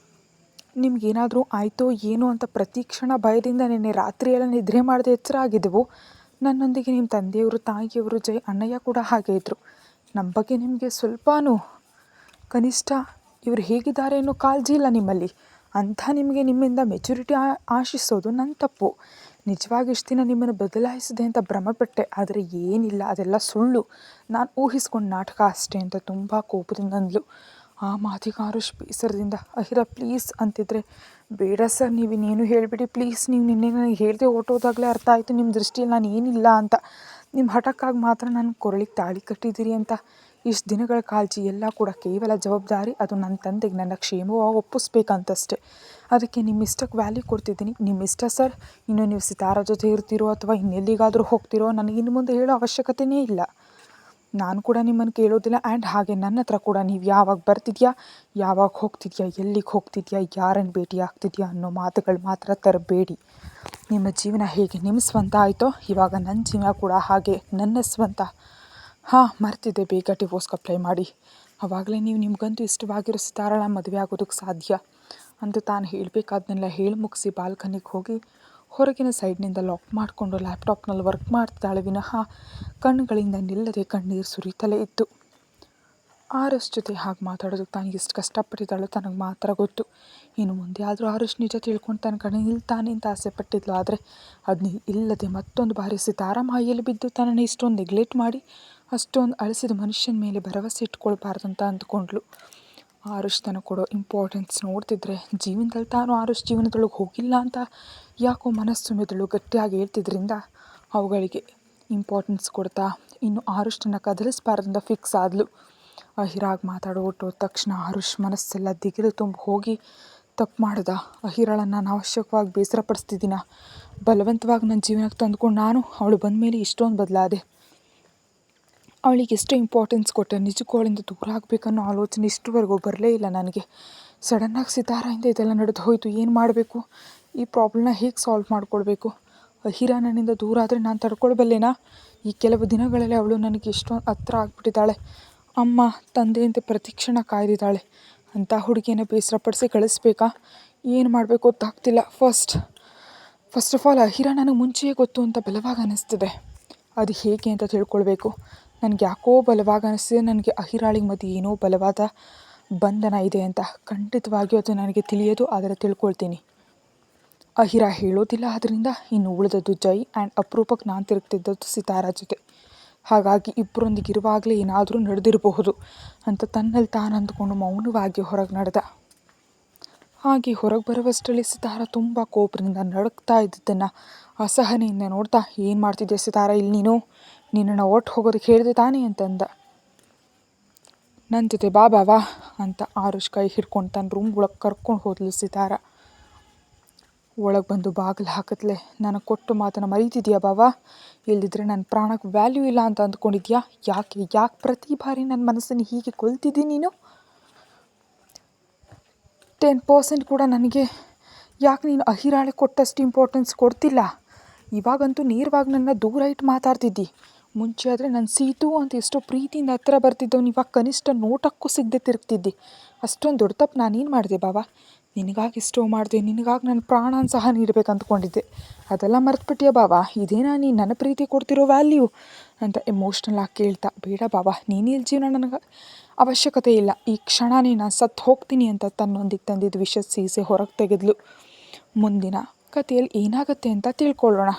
ನಿಮಗೇನಾದರೂ ಆಯಿತೋ ಏನೋ ಅಂತ ಪ್ರತಿ ಕ್ಷಣ ಭಯದಿಂದ ನಿನ್ನೆ ರಾತ್ರಿಯೆಲ್ಲ ನಿದ್ರೆ ಮಾಡದೆ ಎಚ್ಚರ ಆಗಿದ್ದೆವು. ನನ್ನೊಂದಿಗೆ ನಿಮ್ಮ ತಂದೆಯವರು, ತಾಯಿಯವರು, ಜೈ ಅಣ್ಣಯ್ಯ ಕೂಡ ಹಾಗೆ ಇದ್ದರು. ನಮ್ಮ ಬಗ್ಗೆ ನಿಮಗೆ ಸ್ವಲ್ಪನೂ ಕನಿಷ್ಠ ಇವರು ಹೇಗಿದ್ದಾರೆ ಅನ್ನೋ ಕಾಳಜಿ ಇಲ್ಲ ನಿಮ್ಮಲ್ಲಿ. ಅಂಥ ನಿಮಗೆ ನಿಮ್ಮಿಂದ ಮೆಚುರಿಟಿ ಆಶಿಸೋದು ನನ್ನ ತಪ್ಪು. ನಿಜವಾಗಿ ಇಷ್ಟು ದಿನ ನಿಮ್ಮನ್ನು ಬದಲಾಯಿಸಿದೆ ಅಂತ ಭ್ರಮಪಟ್ಟೆ, ಆದರೆ ಏನಿಲ್ಲ, ಅದೆಲ್ಲ ಸುಳ್ಳು, ನಾನು ಊಹಿಸ್ಕೊಂಡು ನಾಟಕ ಅಷ್ಟೇ ಅಂತ ತುಂಬ ಕೋಪದಿಂದ ಅಂದ್ಲು. ಆ ಮಾತಿಗೆ ಆರುಷ್ ಬೇಸರದಿಂದ, ಅಹಿರ ಪ್ಲೀಸ್ ಅಂತಿದ್ರೆ, ಬೇಡ ಸರ್, ನೀವು ಇನ್ನೇನು ಹೇಳಿಬಿಡಿ ಪ್ಲೀಸ್, ನೀವು ನಿನ್ನೆ ನನಗೆ ಹೇಳಿದೆ ಹೊರಟೋದಾಗಲೇ ಅರ್ಥ ಆಯಿತು ನಿಮ್ಮ ದೃಷ್ಟಿಯಲ್ಲಿ ನಾನು ಏನಿಲ್ಲ ಅಂತ. ನಿಮ್ಮ ಹಠಕ್ಕಾಗಿ ಮಾತ್ರ ನನ್ನ ಕೊರಳಿಗೆ ತಾಳಿ ಕಟ್ಟಿದ್ದೀರಿ ಅಂತ. ಇಷ್ಟು ದಿನಗಳ ಕಾಳಜಿ ಎಲ್ಲ ಕೂಡ ಕೇವಲ ಜವಾಬ್ದಾರಿ, ಅದು ನನ್ನ ತಂದೆಗೆ ನನ್ನ ಕ್ಷೇಮವಾಗಿ ಒಪ್ಪಿಸ್ಬೇಕಂತಷ್ಟೆ. ಅದಕ್ಕೆ ನಿಮ್ಮ ಇಷ್ಟಕ್ಕೆ ವ್ಯಾಲ್ಯೂ ಕೊಡ್ತಿದ್ದೀನಿ. ನಿಮ್ಮ ಇಷ್ಟ ಸರ್, ಇನ್ನು ನೀವು ಸಿತಾರ ಜೊತೆ ಇರ್ತೀರೋ ಅಥವಾ ಇನ್ನೆಲ್ಲಿಗಾದರೂ ಹೋಗ್ತಿರೋ ನನಗೆ ಇನ್ನು ಮುಂದೆ ಹೇಳೋ ಅವಶ್ಯಕತೆಯೇ ಇಲ್ಲ. ನಾನು ಕೂಡ ನಿಮ್ಮನ್ನು ಕೇಳೋದಿಲ್ಲ. ಆ್ಯಂಡ್ ಹಾಗೆ ನನ್ನ ಹತ್ರ ಕೂಡ ನೀವು ಯಾವಾಗ ಬರ್ತಿದ್ಯಾ, ಯಾವಾಗ ಹೋಗ್ತಿದ್ಯಾ, ಎಲ್ಲಿಗೆ ಹೋಗ್ತಿದ್ಯಾ, ಯಾರನ್ನು ಭೇಟಿ ಆಗ್ತಿದ್ಯಾ ಅನ್ನೋ ಮಾತುಗಳು ಮಾತ್ರ ತರಬೇಡಿ. ನಿಮ್ಮ ಜೀವನ ಹೇಗೆ ನಿಮ್ಮ ಸ್ವಂತ ಆಯಿತೋ, ಇವಾಗ ನನ್ನ ಜೀವನ ಕೂಡ ಹಾಗೆ ನನ್ನ ಸ್ವಂತ. ಹಾಂ, ಮರ್ತಿದ್ದೆ, ಬೇಗ ಡಿವೋರ್ಸ್ಗೆ ಅಪ್ಲೈ ಮಾಡಿ, ಆವಾಗಲೇ ನೀವು ನಿಮಗಂತೂ ಇಷ್ಟವಾಗಿರೋ ಸಿತಾರಳ ಮದುವೆ ಆಗೋದಕ್ಕೆ ಸಾಧ್ಯ ಅಂತ ತಾನು ಹೇಳಬೇಕಾದನ್ನೆಲ್ಲ ಹೇಳಿ ಮುಗಿಸಿ ಬಾಲ್ಕನಿಗೆ ಹೋಗಿ ಹೊರಗಿನ ಸೈಡ್ನಿಂದ ಲಾಕ್ ಮಾಡಿಕೊಂಡು ಲ್ಯಾಪ್ಟಾಪ್ನಲ್ಲಿ ವರ್ಕ್ ಮಾಡ್ತಾಳೆ ವಿನಃ ಕಣ್ಣುಗಳಿಂದ ನಿಲ್ಲದೆ ಕಣ್ಣೀರು ಸುರಿತಲೇ ಇತ್ತು. ಆರುಷ್ ಜೊತೆ ಹಾಗೆ ಮಾತಾಡೋದಕ್ಕೆ ತಾನು ಎಷ್ಟು ಕಷ್ಟಪಟ್ಟಿದ್ದಾಳೋ ತನಗೆ ಮಾತ್ರ ಗೊತ್ತು. ಇನ್ನು ಮುಂದೆ ಆದರೂ ಆರುಷ್ ನಿಜ ತಿಳ್ಕೊಂಡು ತನ್ನ ಕಡೆ ನಿಲ್ತಾನೆ ಅಂತ ಆಸೆ ಪಟ್ಟಿದ್ಲು. ಆದರೆ ಅದನ್ನ ಇಲ್ಲದೆ ಮತ್ತೊಂದು ಬಾರಿ ಸಿತಾರ ಮಾಯಲ್ಲಿ ಬಿದ್ದು ತನ್ನನ್ನು ಇಷ್ಟೊಂದು ನೆಗ್ಲೆಕ್ಟ್ ಮಾಡಿ ಅಷ್ಟೊಂದು ಅಳಿಸಿದ ಮನುಷ್ಯನ ಮೇಲೆ ಭರವಸೆ ಇಟ್ಕೊಳ್ಬಾರ್ದು ಅಂತ ಅಂದ್ಕೊಂಡ್ಳು. ಆರುಷ್ ತನಗೆ ಕೊಡೋ ಇಂಪಾರ್ಟೆನ್ಸ್ ನೋಡ್ತಿದ್ರೆ ಜೀವನದಲ್ಲಿ ತಾನು ಆರುಷ್ ಜೀವನದೊಳಗೆ ಹೋಗಿಲ್ಲ ಅಂತ ಯಾಕೋ ಮನಸ್ಸು ಮೆದುಳು ಗಟ್ಟಿಯಾಗಿ ಹೇಳ್ತಿದ್ರಿಂದ ಅವುಗಳಿಗೆ ಇಂಪಾರ್ಟೆನ್ಸ್ ಕೊಡ್ತಾ ಇನ್ನು ಆರುಷನ್ನು ಕದಲಿಸ್ಬಾರ್ದಂತ ಫಿಕ್ಸ್ ಆದಳು. ಅಹಿರಾಗಿ ಮಾತಾಡೋ ಹೊಟ್ಟೋದ ತಕ್ಷಣ ಆರುಷ್ ಮನಸ್ಸೆಲ್ಲ ದಿಗಿಲು ತುಂಬ ಹೋಗಿ, ತಪ್ಪು ಮಾಡ್ದ, ಅಹಿರಾಳನ್ನು ನಾನು ಅವಶ್ಯಕವಾಗಿ ಬೇಸರಪಡಿಸ್ತಿದ್ದೀನ, ಬಲವಂತವಾಗಿ ನನ್ನ ಜೀವನಕ್ಕೆ ತಂದುಕೊಂಡು ನಾನು ಅವಳು ಬಂದ ಮೇಲೆ ಇಷ್ಟೊಂದು ಬದಲಾದೆ, ಅವಳಿಗೆ ಎಷ್ಟು ಇಂಪಾರ್ಟೆನ್ಸ್ ಕೊಟ್ಟೆ, ನಿಜಕ್ಕೂ ಅವಳಿಂದ ದೂರ ಆಗಬೇಕನ್ನೋ ಆಲೋಚನೆ ಇಷ್ಟುವರೆಗೂ ಬರಲೇ ಇಲ್ಲ ನನಗೆ. ಸಡನ್ನಾಗಿ ಸಿತಾರಿಂದ ಇದೆಲ್ಲ ನಡೆದು ಹೋಯಿತು. ಏನು ಮಾಡಬೇಕು, ಈ ಪ್ರಾಬ್ಲಮ್ನ ಹೇಗೆ ಸಾಲ್ವ್ ಮಾಡ್ಕೊಳ್ಬೇಕು? ಅಹಿರ ನನ್ನಿಂದ ದೂರ ಆದರೆ ನಾನು ತಡ್ಕೊಳ್ಬಲ್ಲೇನಾ? ಈ ಕೆಲವು ದಿನಗಳಲ್ಲಿ ಅವಳು ನನಗೆ ಎಷ್ಟೊಂದು ಹತ್ರ ಆಗಿಬಿಟ್ಟಿದ್ದಾಳೆ. ಅಮ್ಮ ತಂದೆ ಅಂತ ಪ್ರತಿಕ್ಷಣ ಕಾಯ್ದಿದ್ದಾಳೆ. ಅಂಥ ಹುಡುಗಿಯನ್ನು ಬೇಸರಪಡಿಸಿ ಕಳಿಸ್ಬೇಕಾ? ಏನು ಮಾಡಬೇಕು ಗೊತ್ತಾಗ್ತಿಲ್ಲ. ಫಸ್ಟ್ ಆಫ್ ಆಲ್ ಅಹಿರ ನನಗೆ ಮುಂಚೆಯೇ ಗೊತ್ತು ಅಂತ ಬಲವಾಗಿ ಅನ್ನಿಸ್ತಿದೆ. ಅದು ಹೇಗೆ ಅಂತ ತಿಳ್ಕೊಳ್ಬೇಕು. ನನಗೆ ಯಾಕೋ ಬಲವಾಗಿ ಅನ್ನಿಸ್ತಿದೆ, ನನಗೆ ಅಹಿರಾಳಿಗೆ ಮಧ್ಯೆ ಏನೋ ಬಲವಾದ ಬಂಧನ ಇದೆ ಅಂತ. ಖಂಡಿತವಾಗಿಯೂ ಅದು ನನಗೆ ತಿಳಿಯೋದು, ಆದರೆ ತಿಳ್ಕೊಳ್ತೀನಿ. ಅಹಿರ ಹೇಳೋದಿಲ್ಲ. ಅದರಿಂದ ಇನ್ನು ಉಳಿದದ್ದು ಜೈ ಆ್ಯಂಡ್ ಅಪರೂಪಕ್ಕೆ ನಾನು ತಿರುಗ್ತಿದ್ದದ್ದು ಸಿತಾರ ಜೊತೆ. ಹಾಗಾಗಿ ಇಬ್ಬರೊಂದಿಗೆ ಇರುವಾಗಲೇ ಏನಾದರೂ ನಡೆದಿರಬಹುದು ಅಂತ ತನ್ನಲ್ಲಿ ತಾನು ಅಂದ್ಕೊಂಡು ಮೌನವಾಗಿ ಹೊರಗೆ ನಡೆದ. ಹಾಗೆ ಹೊರಗೆ ಬರುವಷ್ಟರಲ್ಲಿ ಸಿತಾರ ತುಂಬ ಕೋಪದಿಂದ ನಡುಕ್ತಾ ಇದ್ದದ್ದನ್ನು ಅಸಹನೆಯಿಂದ ನೋಡ್ತಾ, ಏನು ಮಾಡ್ತಿದ್ದೆ ಸಿತಾರ ಇಲ್ಲಿ ನೀನು? ನಿನ್ನನ್ನು ಒಟ್ಟು ಹೋಗೋದಕ್ಕೆ ಹೇಳಿದೆ ತಾನೇ ಅಂತಂದ. ನನ್ನ ಜೊತೆ ಬಾ ಬಾವಾ ಅಂತ ಆರುಷ್ ಕೈ ಹಿಡ್ಕೊಂಡು ತನ್ನ ರೂಮ್ ಒಳಗೆ ಕರ್ಕೊಂಡು ಹೋದ್ಲು ಸಿತಾರ. ಒಳಗೆ ಬಂದು ಬಾಗಿಲು ಹಾಕಿದ್ಲೆ, ನನಗೆ ಕೊಟ್ಟು ಮಾತನ್ನು ಮರೀತಿದ್ಯಾ ಬಾವಾ? ಇಲ್ದಿದ್ರೆ ನನ್ನ ಪ್ರಾಣಕ್ಕೆ ವ್ಯಾಲ್ಯೂ ಇಲ್ಲ ಅಂತ ಅಂದ್ಕೊಂಡಿದ್ಯಾ? ಯಾಕೆ ಪ್ರತಿ ಬಾರಿ ನನ್ನ ಮನಸ್ಸನ್ನು ಹೀಗೆ ಕೊಲ್ತಿದ್ದೀನಿ ನೀನು? 10% ಕೂಡ ನನಗೆ ಯಾಕೆ ನೀನು ಅಹಿರಾಳೆ ಕೊಟ್ಟಷ್ಟು ಇಂಪಾರ್ಟೆನ್ಸ್ ಕೊಡ್ತಿಲ್ಲ? ಇವಾಗಂತೂ ನೇರವಾಗಿ ನನ್ನ ದೂರ ಇಟ್ಟು ಮಾತಾಡ್ತಿದ್ದಿ. ಮುಂಚೆ ಆದರೆ ನನ್ನ ಸೀತು ಅಂತ ಎಷ್ಟೋ ಪ್ರೀತಿಯಿಂದ ಹತ್ರ ಬರ್ತಿದ್ದವನು ಇವಾಗ ಕನಿಷ್ಠ ನೋಟಕ್ಕೂ ಸಿಗದೆ ತಿರುಗ್ತಿದ್ದಿ. ಅಷ್ಟೊಂದು ದೊಡ್ಡ ತಪ್ಪು ನಾನೇನು ಮಾಡಿದೆ ಬಾವಾ? ನಿನಗಾಗಿ ಇಷ್ಟೋ ಮಾಡಿದೆ, ನಿನಗಾಗಿ ನನ್ನ ಪ್ರಾಣನ ಸಹ ನೀಡಬೇಕು ಅಂದ್ಕೊಂಡಿದ್ದೆ, ಅದೆಲ್ಲ ಮರೆತುಬಿಟ್ಟಿಯ ಬಾವ, ಇದೇನಾ ನೀನು ನನ್ನ ಪ್ರೀತಿ ಕೊಡ್ತಿರೋ ವ್ಯಾಲ್ಯೂ ಅಂತ ಎಮೋಷ್ನಲ್ ಆಗಿ ಕೇಳ್ತಾ. ಬೇಡ ಬಾವ, ನೀನಿಲ್ ಜೀವನ ನನಗೆ ಅವಶ್ಯಕತೆ ಇಲ್ಲ, ಈ ಕ್ಷಣನೇ ನಾನು ಸತ್ತು ಹೋಗ್ತೀನಿ ಅಂತ ತನ್ನೊಂದಿಗೆ ತಂದಿದ್ದು ವಿಷದ ಸೀಸೆ ಹೊರಗೆ ತೆಗೆದ್ಲು. ಮುಂದಿನ ಕಥೆಯಲ್ಲಿ ಏನಾಗುತ್ತೆ ಅಂತ ತಿಳ್ಕೊಳ್ಳೋಣ.